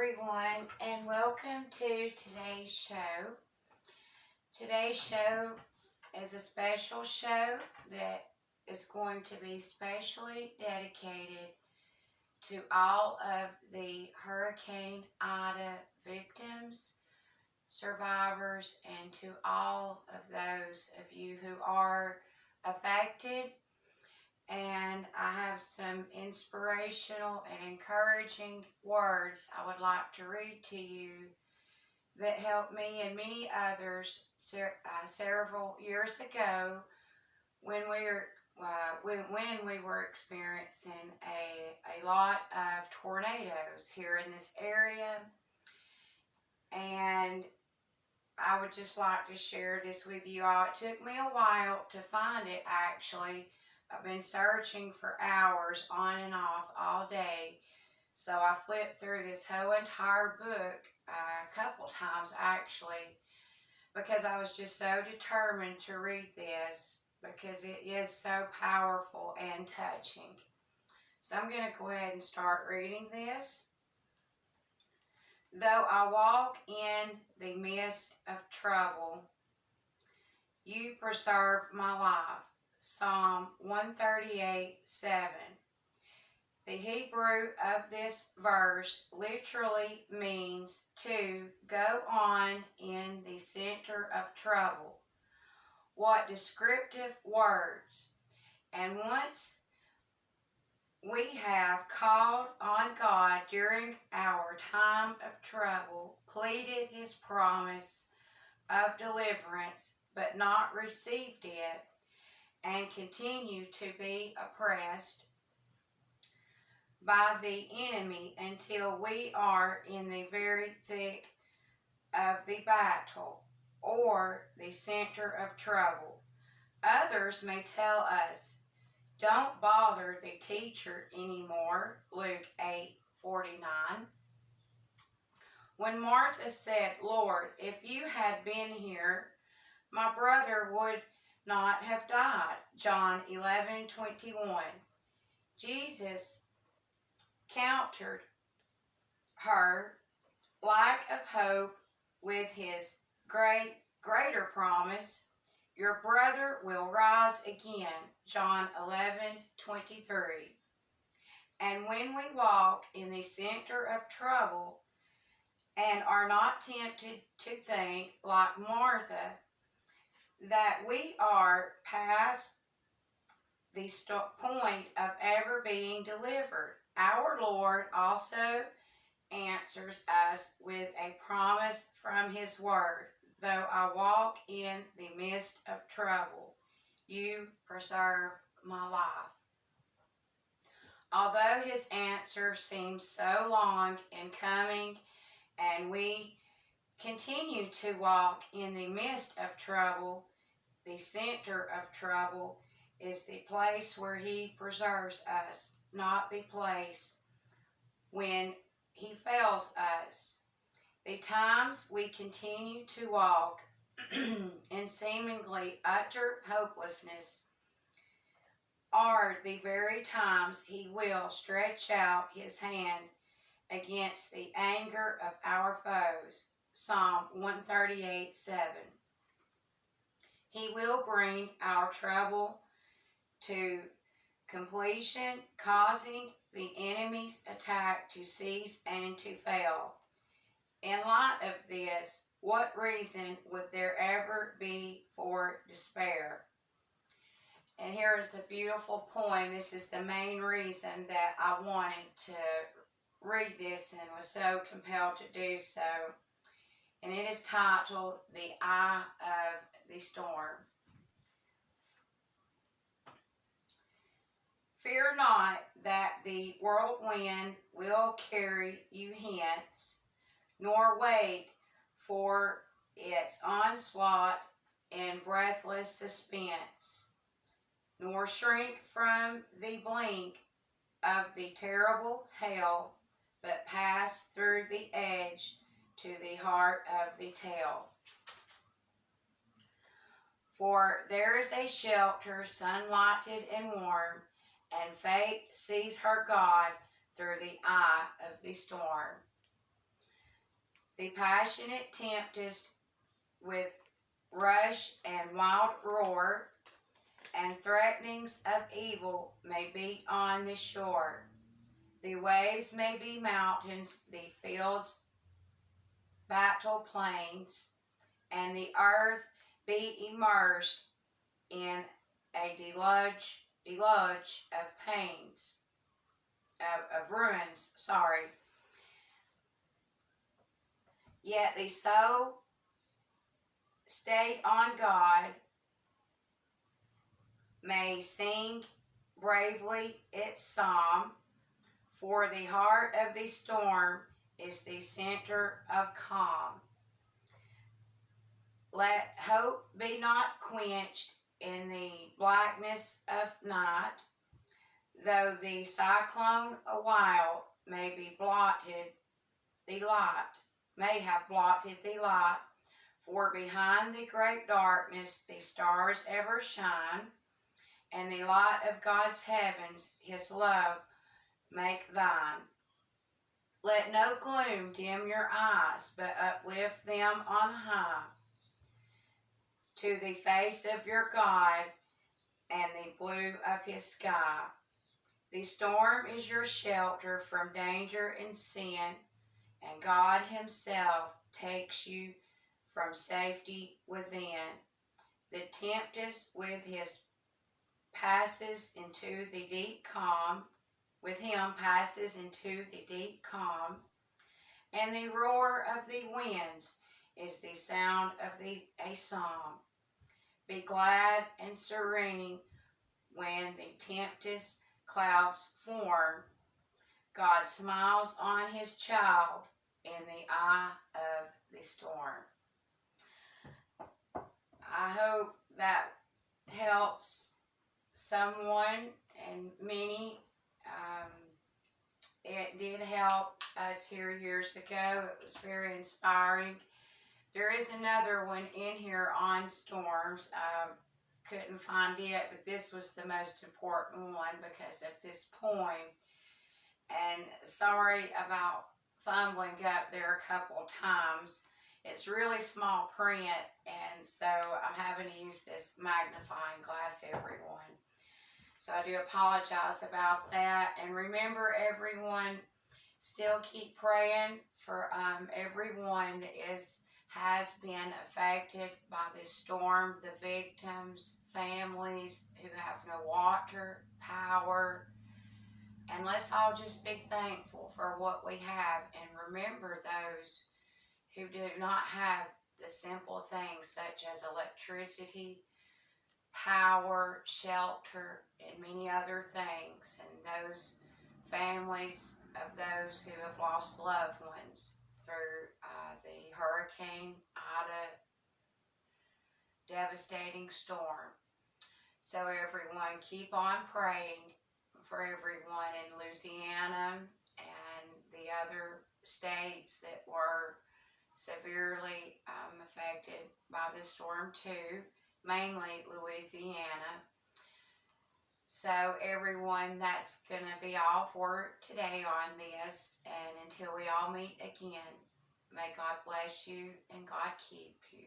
everyone, and welcome to today's show. Today's show is a special show that is going to be specially dedicated to all of the Hurricane Ida victims, survivors, and to all of those of you who are affected. And I have some inspirational and encouraging words I would like to read to you that helped me and many others several years ago when we were experiencing a lot of tornadoes here in this area. And I would just like to share this with you all. It took me a while to find it, actually. I've been searching for hours on and off all day. So I flipped through this whole entire book a couple times, actually, because I was just so determined to read this because it is so powerful and touching. So I'm going to go ahead and start reading this. Though I walk in the midst of trouble, you preserve my life. Psalm 138:7. The Hebrew of this verse literally means to go on in the center of trouble. What descriptive words! And once we have called on God during our time of trouble, pleaded His promise of deliverance, but not received it, and continue to be oppressed by the enemy until we are in the very thick of the battle or the center of trouble. Others may tell us, don't bother the teacher anymore, Luke 8:49. When Martha said, Lord, if you had been here, my brother would not have died, John 11:21. Jesus countered her lack of hope with his greater promise, your brother will rise again, John 11:23. And when we walk in the center of trouble and are not tempted to think, like Martha, that we are past the point of ever being delivered, our Lord also answers us with a promise from His Word. Though I walk in the midst of trouble, you preserve my life. Although His answer seems so long in coming, and we continue to walk in the midst of trouble, the center of trouble is the place where He preserves us, not the place when He fails us. The times we continue to walk in seemingly utter hopelessness are the very times He will stretch out His hand against the anger of our foes. Psalm 138:7. He will bring our trouble to completion, causing the enemy's attack to cease and to fail. In light of this, what reason would there ever be for despair? And here is a beautiful poem. This is the main reason that I wanted to read this and was so compelled to do so. And it is titled, The Eye of the Storm. Fear not that the whirlwind will carry you hence, nor wait for its onslaught in breathless suspense, nor shrink from the blink of the terrible hail, but pass through the edge to the heart of the tale. For there is a shelter, sunlighted and warm, and faith sees her God through the eye of the storm. The passionate tempest with rush and wild roar, and threatenings of evil may beat on the shore. The waves may be mountains, the fields battle plains, and the earth be immersed in a deluge of pains, of ruins, sorry. Yet the soul stayed on God may sing bravely its psalm, for the heart of the storm is the center of calm. Let hope be not quenched in the blackness of night, though the cyclone awhile may be blotted the light, may have blotted the light, for behind the great darkness the stars ever shine, and the light of God's heavens his love make thine. Let no gloom dim your eyes, but uplift them on high to the face of your God and the blue of his sky. The storm is your shelter from danger and sin, and God himself takes you from safety within. The tempest with his passes into the deep calm, with him passes into the deep calm, and the roar of the winds is the sound of a psalm. Be glad and serene when the tempest clouds form. God smiles on his child in the eye of the storm. I hope that helps someone and many. It did help us here years ago. It was very inspiring. There is another one in here on storms. Couldn't find it, but this was the most important one because of this poem. And sorry about fumbling up there a couple times. It's really small print, and so I'm having to use this magnifying glass, everyone. So I do apologize about that. And remember, everyone, still keep praying for everyone that has been affected by this storm, the victims, families who have no water, power. And let's all just be thankful for what we have and remember those who do not have the simple things such as electricity, power, shelter, and many other things, and those families of those who have lost loved ones through the Hurricane Ida devastating storm. So everyone, keep on praying for everyone in Louisiana and the other states that were severely affected by this storm too, mainly Louisiana. So everyone, that's going to be all for today on this, and until we all meet again, may God bless you and God keep you.